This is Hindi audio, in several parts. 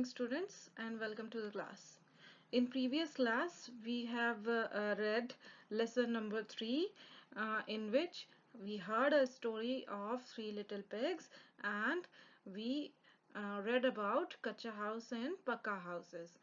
morning, students, and welcome to the class. In previous class, we have read lesson number 3, in which we heard a story of three little pigs, and we read about kacha house and pakka houses.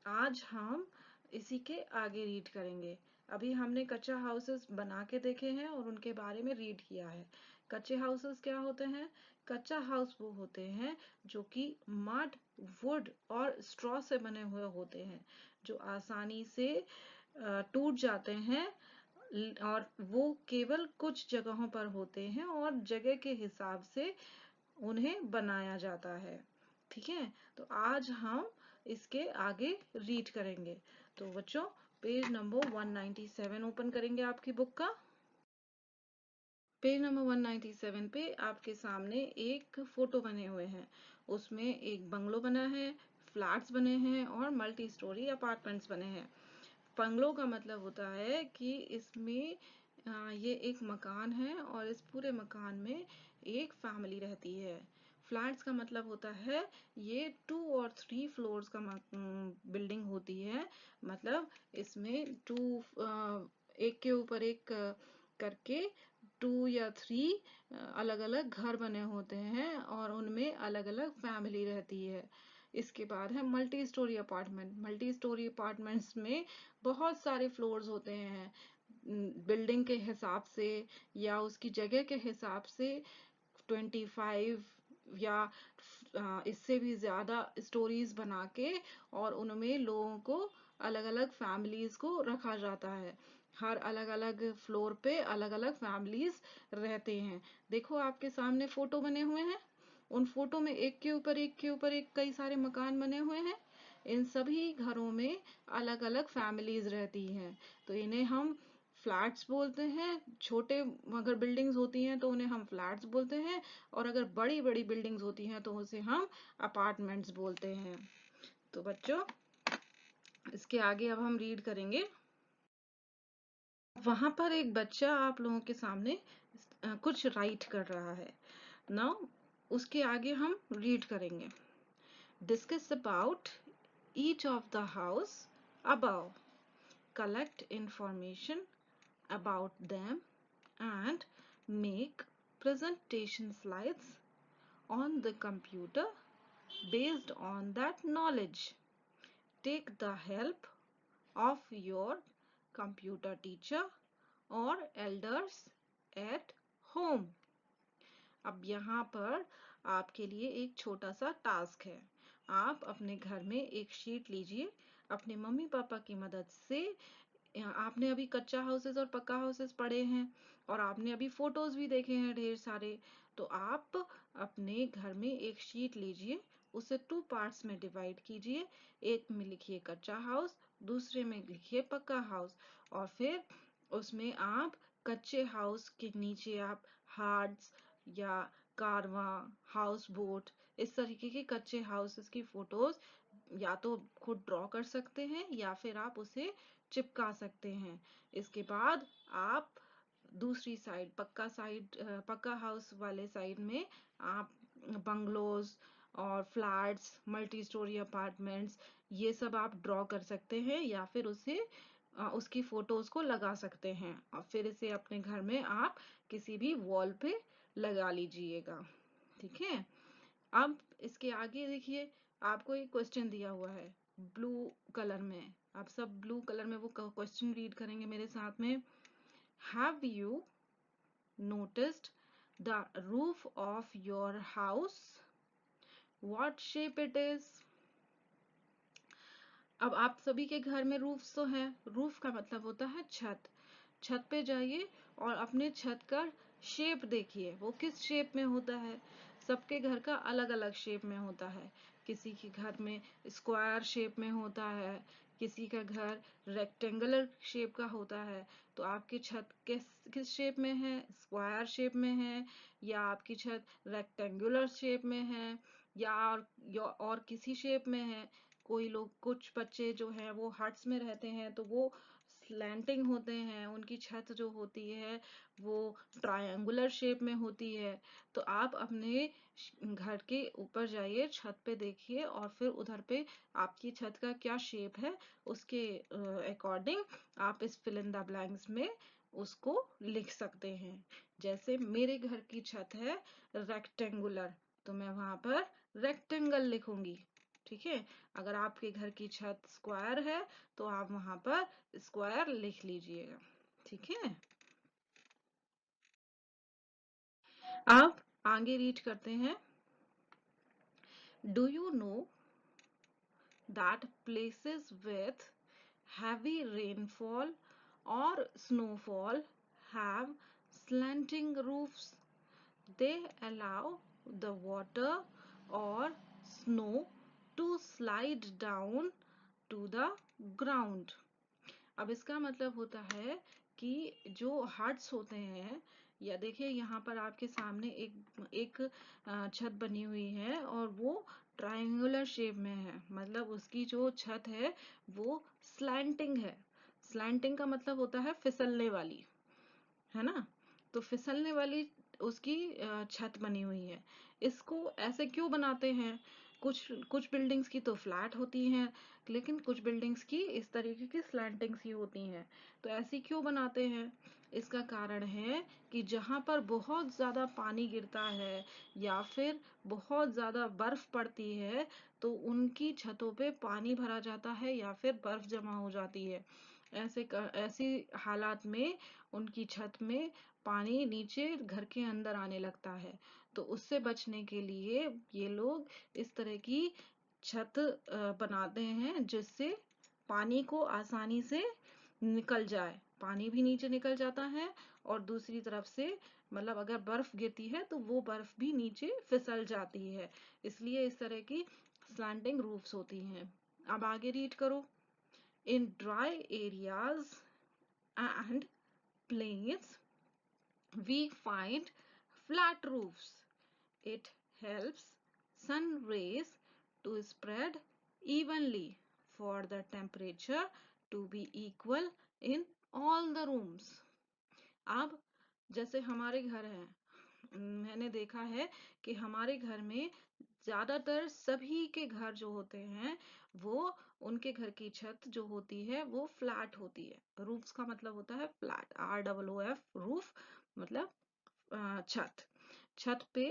आज हम इसी के आगे रीड करेंगे। अभी हमने कच्चा हाउसेस बना के देखे हैं और उनके बारे में रीड किया है। कच्चे हाउसेस क्या होते हैं? कच्चा हाउस वो होते हैं जो कि मड, वुड और स्ट्रॉ से बने हुए होते हैं, जो आसानी से टूट जाते हैं और वो केवल कुछ जगहों पर होते हैं और जगह के हिसाब से उन्हें बनाया जाता है। ठीक है, तो आज हम इसके आगे रीड करेंगे। तो बच्चों, पेज नंबर 197 ओपन करेंगे आपकी बुक का। पेज नंबर 197 पे आपके सामने एक फोटो बने हुए हैं। उसमें एक बंगलो बना है, फ्लैट्स बने हैं और मल्टी स्टोरी अपार्टमेंट्स बने हैं। बंगलो का मतलब होता है कि इसमें ये एक मकान है और इस पूरे मकान में एक फैमिली रहती है। फ्लैट्स का मतलब होता है ये 2 और 3 फ्लोर्स का बिल्डिंग होती है। मतलब इसमें एक के ऊपर एक करके 2 या 3 अलग अलग घर बने होते हैं और उनमें अलग अलग फैमिली रहती है। इसके बाद है multi storey apartment. Multi storey apartments में बहुत सारे फ्लोर्स होते हैं। बिल्डिंग के हिसाब से या उसकी जगह के हिसाब से 25 या इससे भी ज्यादा स्टोरीज बना के और उनमें लोगों को अलग अलग फैमिलीज को रखा जाता है। हर अलग अलग फ्लोर पे अलग अलग फैमिलीज रहते हैं। देखो आपके सामने फोटो बने हुए हैं। उन फोटो में एक के ऊपर एक के ऊपर एक कई सारे मकान बने हुए हैं। इन सभी घरों में अलग अलग फैमिलीज रहती हैं, तो इन्हें हम फ्लैट्स बोलते हैं। छोटे अगर बिल्डिंग्स होती हैं तो उन्हें हम फ्लैट्स बोलते हैं, और अगर बड़ी बड़ी बिल्डिंग्स होती हैं तो उसे हम अपार्टमेंट्स बोलते हैं। तो बच्चों, इसके आगे अब हम रीड करेंगे। वहां पर एक बच्चा आप लोगों के सामने कुछ राइट कर रहा है। नाउ उसके आगे हम रीड करेंगे। Discuss about each of the house above. Collect information about them and make presentation slides on the computer based on that knowledge. Take the help of your computer teacher or elders at home. अब यहाँ पर आपके लिए एक छोटा सा टास्क है। आप अपने घर में एक शीट लीजिए, अपने मम्मी पापा की मदद से। आपने अभी कच्चा हाउसेस और पक्का हाउसेस पढ़े हैं और आपने अभी फोटोज भी देखे हैं ढेर सारे। तो आप अपने घर में एक शीट लीजिए, उसे 2 पार्ट्स में डिवाइड कीजिए। एक में लिखिए कच्चा हाउस, दूसरे में लिखिए पक्का हाउस, और फिर उसमें आप कच्चे हाउस के नीचे आप हार्ट्स या कारवा, हाउस बोट, इस तरीके के कच्चे हाउसेस की फोटोज या तो खुद ड्रॉ कर सकते हैं या फिर आप उसे चिपका सकते हैं। इसके बाद आप दूसरी साइड पक्का हाउस वाले साइड में आप बंगलोज और फ्लैट्स, मल्टी स्टोरी अपार्टमेंट्स, ये सब आप ड्रॉ कर सकते हैं या फिर उसकी फोटोज को लगा सकते हैं और फिर इसे अपने घर में आप किसी भी वॉल पे लगा लीजिएगा। ठीक है, अब इसके आगे देखिए, आपको एक क्वेश्चन दिया हुआ है ब्लू कलर में। आप सब ब्लू कलर में वो क्वेश्चन रीड करेंगे मेरे साथ में। Have you noticed the roof of your house? What shape it is? अब आप सभी के घर में रूफ्स तो हैं। रूफ का मतलब होता है छत। छत पे जाइए और अपने छत का शेप देखिए, वो किस शेप में होता है। सबके घर का अलग अलग शेप में होता है। किसी के घर में स्क्वायर शेप में होता है, किसी का घर रेक्टेंगुलर शेप का होता है। तो आपकी छत किस किस शेप में है? स्क्वायर शेप में है, या आपकी छत रेक्टेंगुलर शेप में है, या और किसी शेप में है। कुछ बच्चे जो हैं वो हट्स में रहते हैं, तो वो स्लैंटिंग होते हैं, उनकी छत जो होती है वो ट्रायंगुलर शेप में होती है। तो आप अपने घर के ऊपर जाइए, छत पे देखिए और फिर उधर पे आपकी छत का क्या शेप है उसके अकॉर्डिंग आप इस फिल इन द ब्लैंक्स में उसको लिख सकते हैं। जैसे मेरे घर की छत है रेक्टेंगुलर, तो मैं वहां पर रेक्टेंगल लिखूंगी। ठीक है, अगर आपके घर की छत स्क्वायर है तो आप वहां पर स्क्वायर लिख लीजिएगा। ठीक है, आप आगे रीड करते हैं। Do you know that places with heavy rainfall or snowfall have slanting roofs? They allow the water or snow to slide down to the ground. अब इसका मतलब होता है कि जो हट्स होते हैं, या देखिए यहाँ पर आपके सामने एक एक छत बनी हुई है और वो ट्रायंगुलर शेप में है, मतलब उसकी जो छत है वो स्लैंटिंग है। स्लैंटिंग का मतलब होता है फिसलने वाली, है ना। तो फिसलने वाली उसकी छत बनी हुई है। इसको ऐसे क्यों बनाते हैं? कुछ कुछ बिल्डिंग्स की तो फ्लैट होती हैं, लेकिन कुछ बिल्डिंग्स की इस तरीके की स्लैंटिंग्स ही होती हैं। तो ऐसी क्यों बनाते हैं? इसका कारण है कि जहां पर बहुत ज्यादा पानी गिरता है या फिर बहुत ज्यादा बर्फ पड़ती है तो उनकी छतों पे पानी भरा जाता है या फिर बर्फ जमा हो जाती है। ऐसी हालात में उनकी छत में पानी नीचे घर के अंदर आने लगता है। तो उससे बचने के लिए ये लोग इस तरह की छत बनाते हैं जिससे पानी को आसानी से निकल जाए, पानी भी नीचे निकल जाता है और दूसरी तरफ से मतलब अगर बर्फ गिरती है तो वो बर्फ भी नीचे फिसल जाती है, इसलिए इस तरह की स्लैंटिंग रूफ्स होती हैं। अब आगे रीड करो। In dry areas and plains we find flat roofs. It helps sun rays to spread evenly for the temperature to be equal in all the rooms. अब जैसे हमारे घर हैं, मैंने देखा है कि हमारे घर में ज्यादातर सभी के घर जो होते हैं वो उनके घर की छत जो होती है वो फ्लैट होती है। रूफ्स का मतलब होता है फ्लैट, ROOF, रूफ मतलब छत। छत पे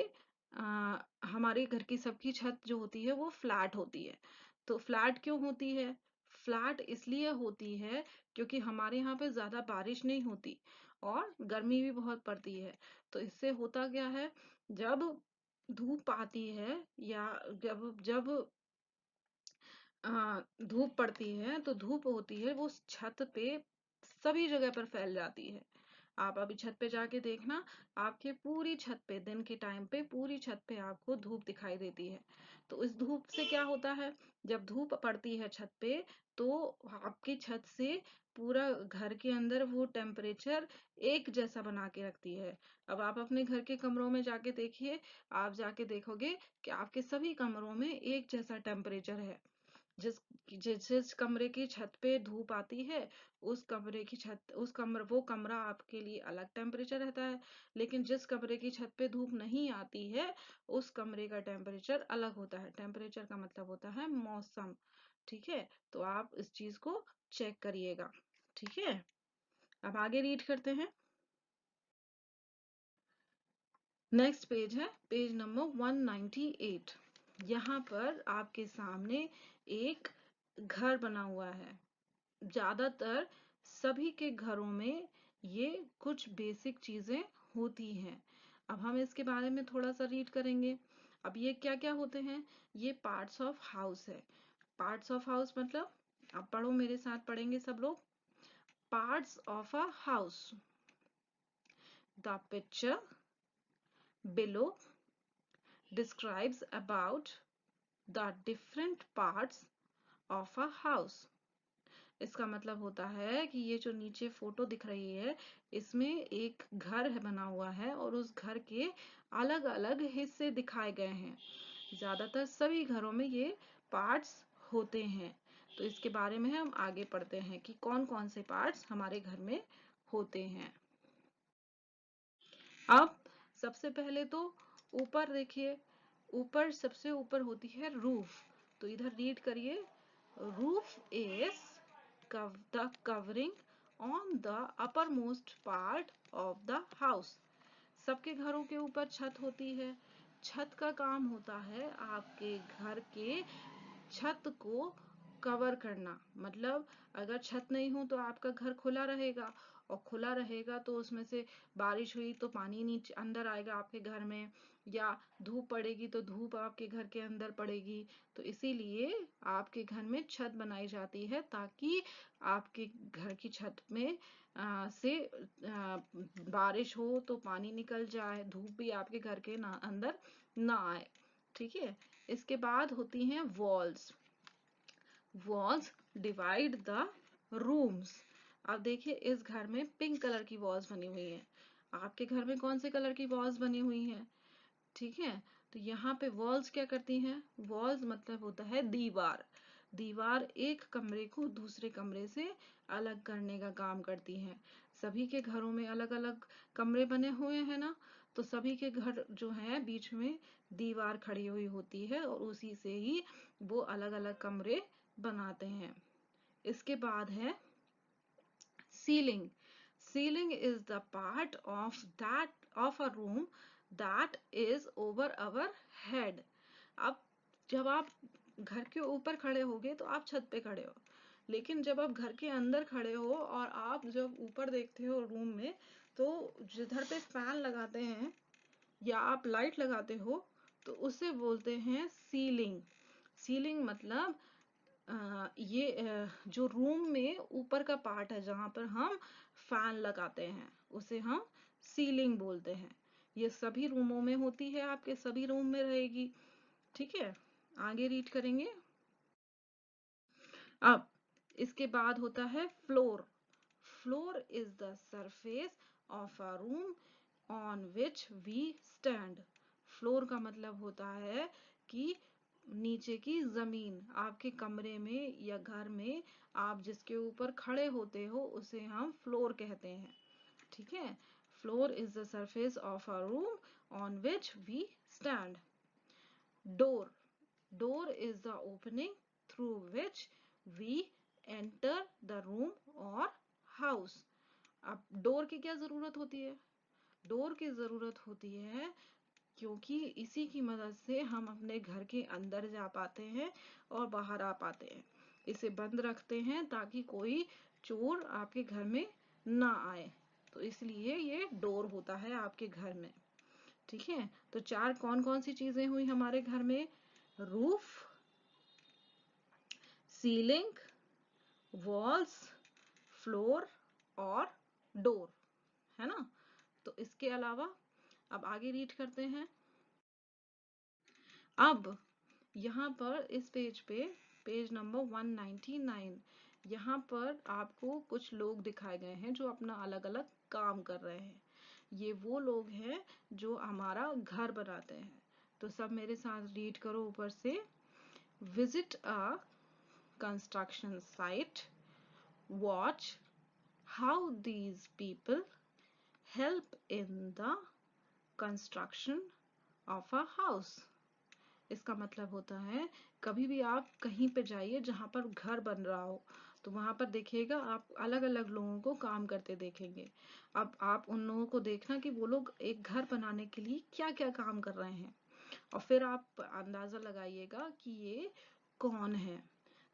हमारे घर की सबकी छत जो होती है वो फ्लैट होती है। तो फ्लैट क्यों होती है? फ्लैट इसलिए होती है क्योंकि हमारे यहाँ पे ज्यादा बारिश नहीं होती और गर्मी भी बहुत पड़ती है। तो इससे होता क्या है, जब धूप आती है या जब जब धूप पड़ती है तो धूप होती है वो छत पे सभी जगह पर फैल जाती है। आप अभी छत पे जाके देखना, आपके पूरी छत पे दिन के टाइम पे पूरी छत पे आपको धूप दिखाई देती है। तो इस धूप से क्या होता है, जब धूप पड़ती है छत पे तो आपकी छत से पूरा घर के अंदर वो टेम्परेचर एक जैसा बना के रखती है। अब आप अपने घर के कमरों में जाके देखिए, आप जाके देखोगे कि आपके सभी कमरों में एक जैसा टेम्परेचर है। जिस जिस जिस कमरे की छत पे धूप आती है उस कमरे की छत उस कमर वो कमरा आपके लिए अलग टेम्परेचर रहता है, लेकिन जिस कमरे की छत पे धूप नहीं आती है उस कमरे का टेम्परेचर अलग होता है। टेम्परेचर का मतलब होता है मौसम। ठीक है, तो आप इस चीज को चेक करिएगा। ठीक है, अब आगे रीड करते हैं। नेक्स्ट पेज है पेज नंबर 198। यहाँ पर आपके सामने एक घर बना हुआ है। ज्यादातर सभी के घरों में ये कुछ बेसिक चीजें होती हैं। अब हम इसके बारे में थोड़ा सा रीड करेंगे। अब ये क्या क्या होते हैं? ये पार्ट्स ऑफ हाउस है। पार्ट्स ऑफ हाउस मतलब, अब पढ़ो मेरे साथ, पढ़ेंगे सब लोग। Parts of a house, the picture below describes about the different parts of a house. इसका मतलब होता है कि ये जो नीचे फोटो दिख रही है इसमें एक घर है बना हुआ है और उस घर के अलग अलग हिस्से दिखाए गए हैं। ज्यादातर सभी घरों में ये पार्ट्स होते हैं। तो इसके बारे में हम आगे पढ़ते हैं कि कौन कौन से पार्ट्स हमारे घर में होते हैं। अब सबसे पहले तो ऊपर देखिए, ऊपर सबसे ऊपर होती है रूफ। तो इधर रीड करिए, roof is the covering on the upper most part of the house. सबके घरों के ऊपर छत होती है। छत का काम होता है आपके घर के छत को कवर करना। मतलब अगर छत नहीं हो तो आपका घर खुला रहेगा, और खुला रहेगा तो उसमें से बारिश हुई तो पानी नीचे अंदर आएगा आपके घर में, या धूप पड़ेगी तो धूप आपके घर के अंदर पड़ेगी। तो इसीलिए आपके घर में छत बनाई जाती है, ताकि आपके घर की छत में से बारिश हो तो पानी निकल जाए, धूप भी आपके घर के अंदर ना आए। ठीक है। इसके बाद होती हैं walls. Walls divide the rooms. अब देखिए इस घर में पिंक कलर की वॉल्स बनी हुई है। आपके घर में कौन से कलर की वॉल्स बनी हुई हैं? ठीक है। तो यहाँ पे वॉल्स क्या करती हैं? वॉल्स मतलब होता है दीवार। दीवार एक कमरे को दूसरे कमरे से अलग करने का काम करती है। सभी के घरों में अलग अलग कमरे बने हुए हैं ना, तो सभी के घर जो है बीच में दीवार खड़ी हुई होती है, और उसी से ही वो अलग अलग कमरे बनाते हैं। इसके बाद है ceiling. Ceiling is the part of a room that is over our head. अब जब आप घर के ऊपर खड़े होगे तो आप छत पे खड़े हो, लेकिन जब आप घर के अंदर खड़े हो और आप जब ऊपर देखते हो रूम में, तो जिधर पे फैन लगाते हैं या आप लाइट लगाते हो तो उसे बोलते हैं सीलिंग। सीलिंग मतलब ये जो रूम में ऊपर का पार्ट है जहां पर हम फैन लगाते हैं, उसे हम सीलिंग बोलते हैं। ये सभी रूमों में होती है, आपके सभी रूम में रहेगी। ठीक है। आगे रीड करेंगे। अब इसके बाद होता है floor. Floor is the surface of a room on which we stand. Floor का मतलब होता है कि नीचे की जमीन। आपके कमरे में या घर में आप जिसके ऊपर खड़े होते हो उसे हम फ्लोर कहते हैं। ठीक है। Floor is the surface of a room on which we stand. Door. Door is the opening through which we enter the room और हाउस। अब डोर की क्या जरूरत होती है? डोर की जरूरत होती है क्योंकि इसी की मदद से हम अपने घर के अंदर जा पाते हैं और बाहर आ पाते हैं। इसे बंद रखते हैं ताकि कोई चोर आपके घर में ना आए, तो इसलिए ये डोर होता है आपके घर में। ठीक है। तो चार कौन कौन सी चीजें हुई हमारे घर में? रूफ, सीलिंग, वॉल्स, फ्लोर और डोर, है ना। तो इसके अलावा अब आगे रीड करते हैं। अब यहाँ पर इस पेज पे, पेज नंबर 199, यहाँ पर आपको कुछ लोग दिखाए गए हैं जो अपना अलग अलग काम कर रहे हैं। ये वो लोग हैं जो हमारा घर बनाते हैं। तो सब मेरे साथ रीड करो ऊपर से। Visit a construction site, watch how these people help in the construction of a house. इसका मतलब होता है कभी भी आप कहीं पे जाइए जहां पर घर बन रहा हो, तो वहां पर देखिएगा आप अलग अलग लोगों को काम करते देखेंगे। अब आप उन लोगों को देखना कि वो लोग एक घर बनाने के लिए क्या क्या काम कर रहे हैं, और फिर आप अंदाजा लगाइएगा कि ये कौन है।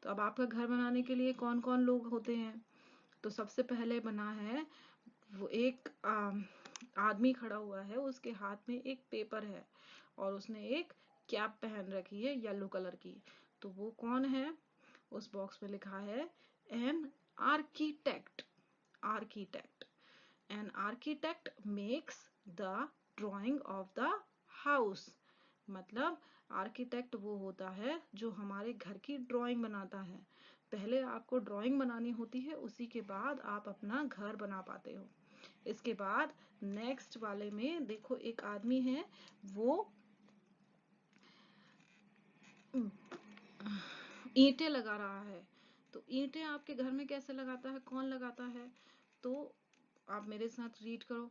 तो अब आपका घर बनाने के लिए कौन कौन लोग होते हैं? तो सबसे पहले बना है वो एक आदमी खड़ा हुआ है, उसके हाथ में एक पेपर है और उसने एक कैप पहन रखी है येलो कलर की। तो वो कौन है? उस बॉक्स में लिखा है an architect. Architect. An architect makes the drying of the house. मतलब आर्किटेक्ट वो होता है जो हमारे घर की ड्राइंग बनाता है। पहले आपको ड्राइंग बनानी होती है, उसी के बाद आप अपना घर बना पाते हो। इसके बाद नेक्स्ट वाले में देखो एक आदमी है, वो ईंटें लगा रहा है। तो ईंटें आपके घर में कैसे लगाता है, कौन लगाता है? तो आप मेरे साथ रीड करो।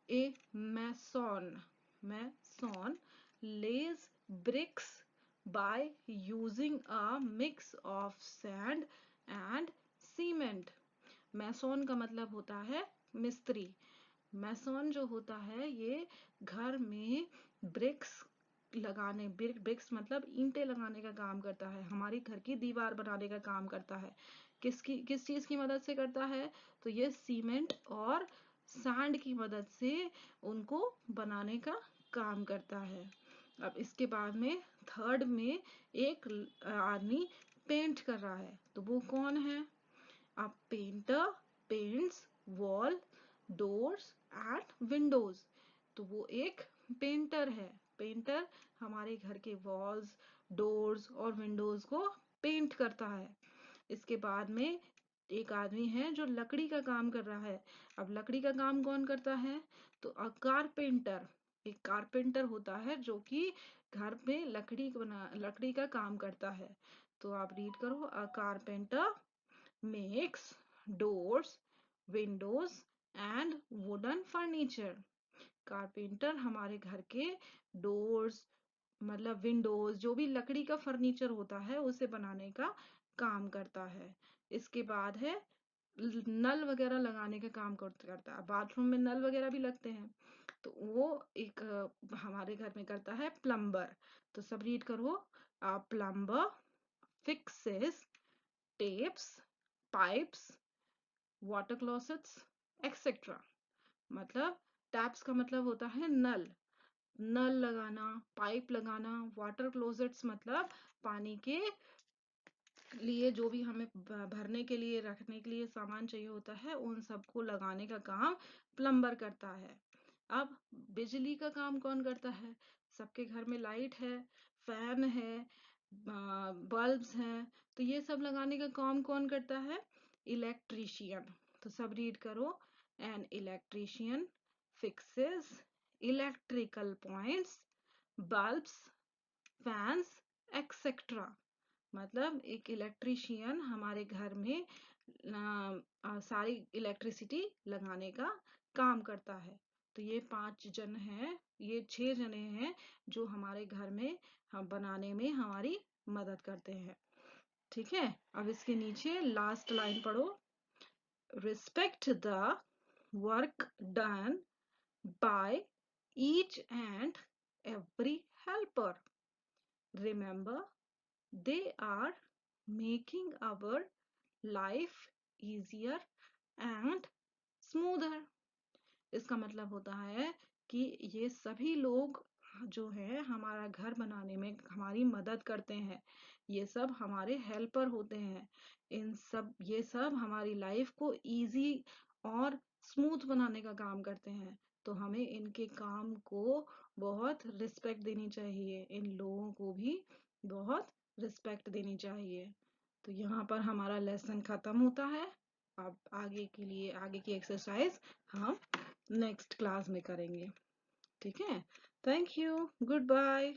ए Mason lays bricks by using a mix of sand and cement। Mason का मतलब होता है मिस्त्री। मैसॉन जो होता है ये घर में ब्रिक्स लगाने, ब्रिक्स मतलब ईंटें लगाने का काम करता है, हमारी घर की दीवार बनाने का काम करता है। किस चीज की मदद से करता है? तो ये सीमेंट और सैंड की मदद से उनको बनाने का काम करता है। अब इसके बाद में थर्ड में एक आदमी पेंट कर रहा है, तो वो कौन है? A painter paints wall, doors and windows। तो वो एक पेंटर है। पेंटर हमारे घर के वॉल्स, डोर्स और विंडोज को पेंट करता है। इसके बाद में एक आदमी है जो लकड़ी का काम कर रहा है। अब लकड़ी का काम कौन करता है? तो अ कारपेंटर। एक कारपेंटर होता है जो कि घर पे लकड़ी का काम करता है। तो आप रीड करो, अ carpenter makes doors, windows and wooden furniture। Carpenter हमारे घर के डोर्स मतलब विंडोज, जो भी लकड़ी का फर्नीचर होता है उसे बनाने का काम करता है। इसके बाद है नल वगैरह लगाने का काम करता है। बाथरूम में नल वगैरह भी लगते हैं, तो वो एक हमारे घर में करता है प्लम्बर। तो सब रीड करो, plumber fixes taps, pipes, water closets etcetera. मतलब टैप्स का मतलब होता है नल, नल लगाना, पाइप लगाना। वाटर क्लोसेट्स मतलब पानी के लिए जो भी हमें भरने के लिए, रखने के लिए सामान चाहिए होता है, उन सबको लगाने का काम प्लम्बर करता है। अब बिजली का काम कौन करता है? सबके घर में लाइट है, फैन है, बल्ब्स हैं, तो ये सब लगाने का काम कौन करता है? इलेक्ट्रीशियन। तो सब रीड करो, an electrician fixes electrical points, bulbs, fans etcetera. मतलब एक इलेक्ट्रीशियन हमारे घर में सारी इलेक्ट्रिसिटी लगाने का काम करता है। तो ये 5 जन हैं, ये 6 जने हैं जो हमारे घर में हम बनाने में हमारी मदद करते हैं। ठीक है, अब इसके नीचे लास्ट लाइन पढ़ो, respect the work done by each and every helper, remember they are making our life easier and smoother। इसका मतलब होता है कि ये सभी लोग जो है हमारा घर बनाने में हमारी मदद करते हैं, ये सब हमारे हेल्पर होते हैं। ये सब हमारी लाइफ को इजी और स्मूथ बनाने का काम करते हैं। तो हमें इनके काम को बहुत रिस्पेक्ट देनी चाहिए, इन लोगों को भी बहुत रिस्पेक्ट देनी चाहिए। तो यहाँ पर हमारा लेसन खत्म होता है। अब आगे के लिए आगे की एक्सरसाइज हम नेक्स्ट क्लास में करेंगे। ठीक है, थैंक यू, गुड बाय।